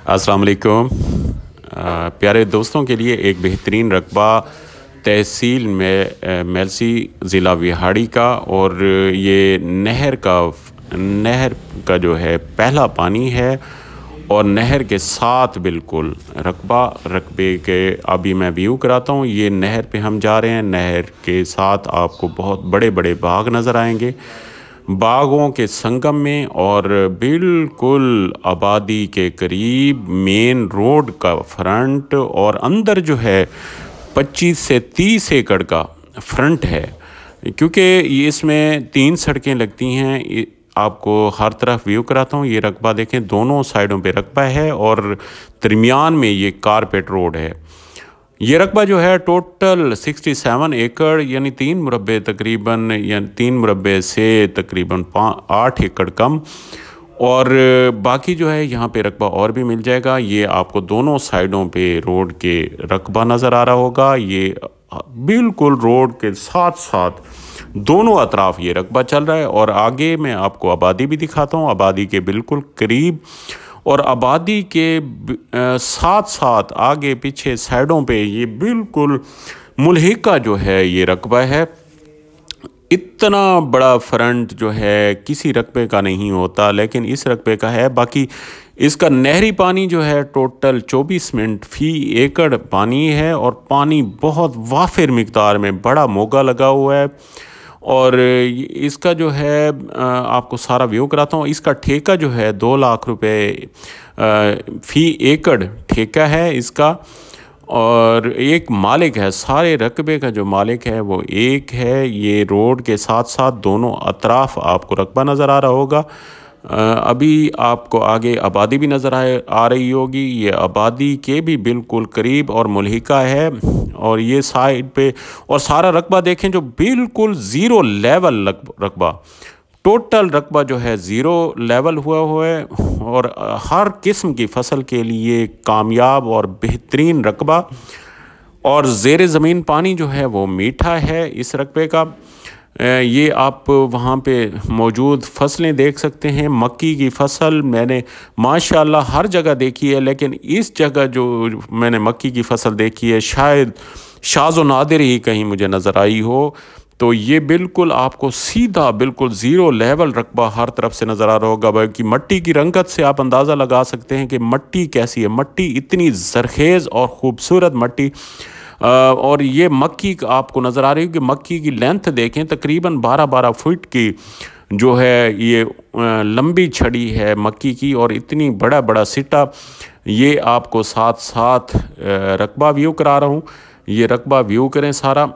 अस्सलाम वालेकुम। प्यारे दोस्तों के लिए एक बेहतरीन रकबा तहसील में मेलसी ज़िला विहाड़ी का, और ये नहर का जो है पहला पानी है, और नहर के साथ बिल्कुल रकबे के अभी मैं व्यू कराता हूँ। ये नहर पे हम जा रहे हैं। नहर के साथ आपको बहुत बड़े बड़े बाग नज़र आएंगे, बागों के संगम में, और बिल्कुल आबादी के करीब मेन रोड का फ्रंट, और अंदर जो है 25 से 30 एकड़ का फ्रंट है, क्योंकि ये इसमें 3 सड़कें लगती हैं। आपको हर तरफ व्यू कराता हूँ। ये रकबा देखें, दोनों साइडों पे रकबा है और दरमियान में ये कारपेट रोड है। ये रकबा जो है टोटल 67 एकड़ यानी 3 मुरब्बे तकरीबन, या 3 मुरब्बे से तकरीबन 8 एकड़ कम, और बाकी जो है यहाँ पे रकबा और भी मिल जाएगा। ये आपको दोनों साइडों पे रोड के रकबा नज़र आ रहा होगा। ये बिल्कुल रोड के साथ साथ दोनों अतराफ ये रकबा चल रहा है, और आगे मैं आपको आबादी भी दिखाता हूँ, आबादी के बिल्कुल करीब, और आबादी के साथ साथ आगे पीछे साइडों पे ये बिल्कुल मुल्हिका जो है ये रकबा है। इतना बड़ा फ्रंट जो है किसी रकबे का नहीं होता, लेकिन इस रकबे का है। बाकी इसका नहरी पानी जो है टोटल 24 मिनट फी एकड़ पानी है, और पानी बहुत वाफिर मिकदार में बड़ा मोगा लगा हुआ है। और इसका जो है आपको सारा व्यू कराता हूँ। इसका ठेका जो है 2 लाख रुपए फ़ी एकड़ ठेका है इसका, और एक मालिक है, सारे रकबे का जो मालिक है वो एक है। ये रोड के साथ साथ दोनों अतराफ आपको रकबा नज़र आ रहा होगा। अभी आपको आगे आबादी भी नज़र आ रही होगी। ये आबादी के भी बिल्कुल करीब और मुल्हिका है, और ये साइड पे, और सारा रकबा देखें जो बिल्कुल ज़ीरो लेवल रकबा, टोटल रकबा जो है ज़ीरो लेवल हुआ है, और हर किस्म की फसल के लिए कामयाब और बेहतरीन रकबा। और ज़ेर ज़मीन पानी जो है वो मीठा है इस रकबे का। ये आप वहाँ पे मौजूद फसलें देख सकते हैं। मक्की की फसल मैंने माशाल्लाह हर जगह देखी है, लेकिन इस जगह जो मैंने मक्की की फसल देखी है शायद शाज़ो नादिर ही कहीं मुझे नज़र आई हो। तो ये बिल्कुल आपको सीधा बिल्कुल ज़ीरो लेवल रकबा हर तरफ से नज़र आ रहा होगा। बल्कि मिट्टी की रंगत से आप अंदाज़ा लगा सकते हैं कि मिट्टी कैसी है। मिट्टी इतनी ज़रखेज़ और ख़ूबसूरत मिट्टी, और ये मक्की आपको नज़र आ रही है कि मक्की की लेंथ देखें, तकरीबन 12-12 फुट की जो है ये लंबी छड़ी है मक्की की, और इतनी बड़ा बड़ा सिट्टा। ये आपको साथ साथ रकबा व्यू करा रहा हूँ। ये रकबा व्यू करें सारा।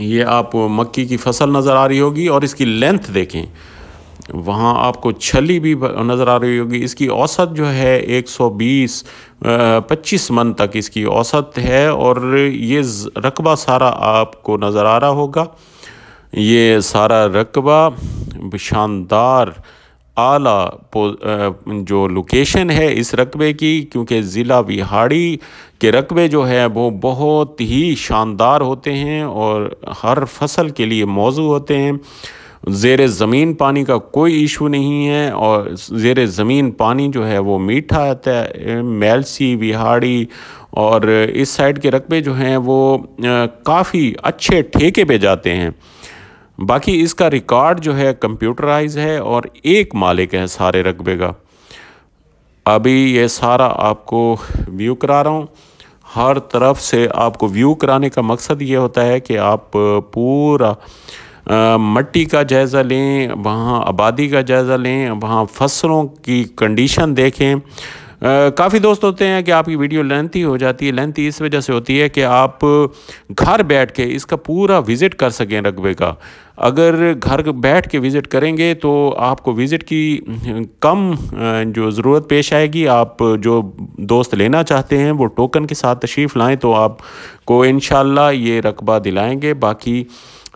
ये आप मक्की की फसल नज़र आ रही होगी, और इसकी लेंथ देखें, वहाँ आपको छली भी नज़र आ रही होगी। इसकी औसत जो है 120-25 मन तक इसकी औसत है, और ये रकबा सारा आपको नज़र आ रहा होगा। ये सारा रकबा शानदार आला जो लोकेशन है इस रकबे की, क्योंकि ज़िला विहाड़ी के रकबे जो है वो बहुत ही शानदार होते हैं और हर फसल के लिए मौजू होते हैं। ज़ेर ज़मीन पानी का कोई इशू नहीं है, और ज़ेर ज़मीन पानी जो है वो मीठा आता है। मेलसी विहाड़ी और इस साइड के रकबे जो हैं वो काफ़ी अच्छे ठेके पे जाते हैं। बाकी इसका रिकॉर्ड जो है कंप्यूटराइज है, और एक मालिक है सारे रकबे का। अभी ये सारा आपको व्यू करा रहा हूँ। हर तरफ से आपको व्यू कराने का मकसद ये होता है कि आप पूरा मिट्टी का जायज़ा लें, वहाँ आबादी का जायज़ा लें, वहाँ फसलों की कंडीशन देखें। काफ़ी दोस्त होते हैं कि आपकी वीडियो लेंथी हो जाती है। लेंथी इस वजह से होती है कि आप घर बैठ के इसका पूरा विज़िट कर सकें रकबे का। अगर घर बैठ के विज़िट करेंगे तो आपको विज़िट की कम जो ज़रूरत पेश आएगी। आप जो दोस्त लेना चाहते हैं वो टोकन के साथ तशरीफ़ लाएँ, तो आपको इंशाल्लाह ये रकबा दिलाएंगे। बाकी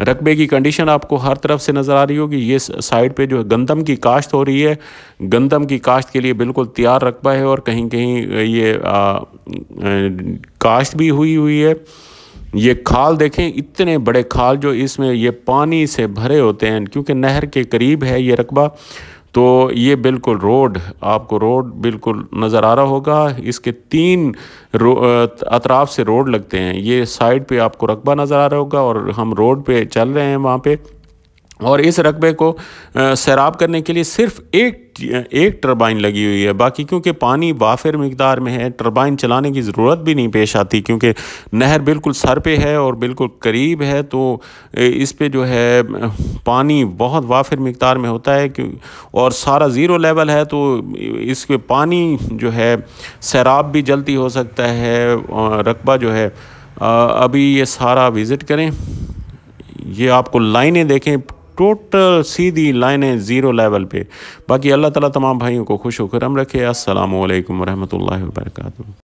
रकबे की कंडीशन आपको हर तरफ से नज़र आ रही होगी। ये साइड पे जो गंदम की काश्त हो रही है, गंदम की काश्त के लिए बिल्कुल तैयार रकबा है, और कहीं कहीं ये काश्त भी हुई है। ये खाल देखें, इतने बड़े खाल जो इसमें ये पानी से भरे होते हैं, क्योंकि नहर के करीब है ये रकबा। तो ये बिल्कुल रोड, आपको रोड बिल्कुल नज़र आ रहा होगा। इसके 3 अतराफ से रोड लगते हैं। ये साइड पे आपको रकबा नज़र आ रहा होगा और हम रोड पे चल रहे हैं वहाँ पे। और इस रकबे को सैराब करने के लिए सिर्फ एक टरबाइन लगी हुई है। बाकी क्योंकि पानी वाफिर मिकदार में है, टरबाइन चलाने की ज़रूरत भी नहीं पेश आती, क्योंकि नहर बिल्कुल सर पे है और बिल्कुल करीब है। तो इस पे जो है पानी बहुत वाफिर मिकदार में होता है और सारा ज़ीरो लेवल है, तो इसके पानी जो है सैराब भी जल्दी हो सकता है। रकबा जो है अभी ये सारा विज़िट करें, ये आपको लाइनें देखें, टोटल सीधी लाइनें ज़ीरो लेवल पे। बाकी अल्लाह ताला तमाम भाइयों को खुश होकर हम रखे। अस्सलामु अलैकुम वरहमतुल्लाहि वबरकातुहू।